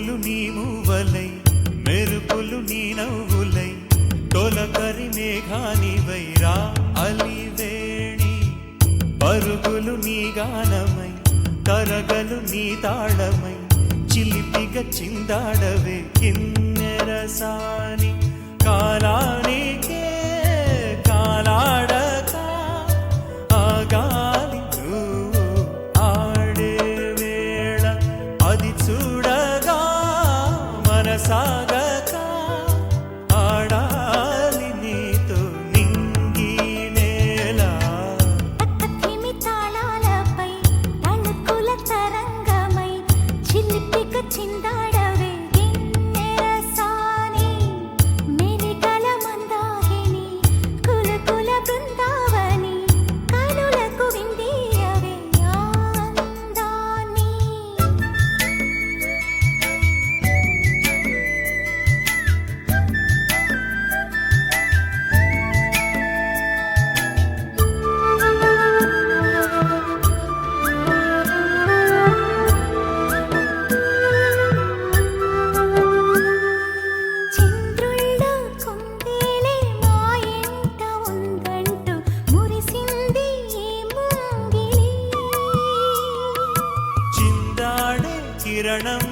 ఉరుములు నీ మూవలై మెరుపులు నీ నవ్వులై తొలకరి మేఘానివై రా అలివేణి పరుగులు నీ గానమై తరగలు నీ తాళమై చిలిపిగా చిందాడవే కిన్నెరసాని కాలానికే కాలాడక ఆగాలి నువ్వు ఆడే వేళ అది చూడగా మనసాగక ఆడాలి నీతో నింగి నేల తాళాలపై తళుకుల తరంగమై చిలిపిగా చిందాడవే గిన్నెరసాని మెరికల మందాకిని కులకుల బృందావని కనులకు విందీయవే ఆనందాన్ని చంద్రుల్లో కుందేలే మా ఇంట ఉందంటూ మురిసింది ఈ ముంగిలి చిందాడే కిరణం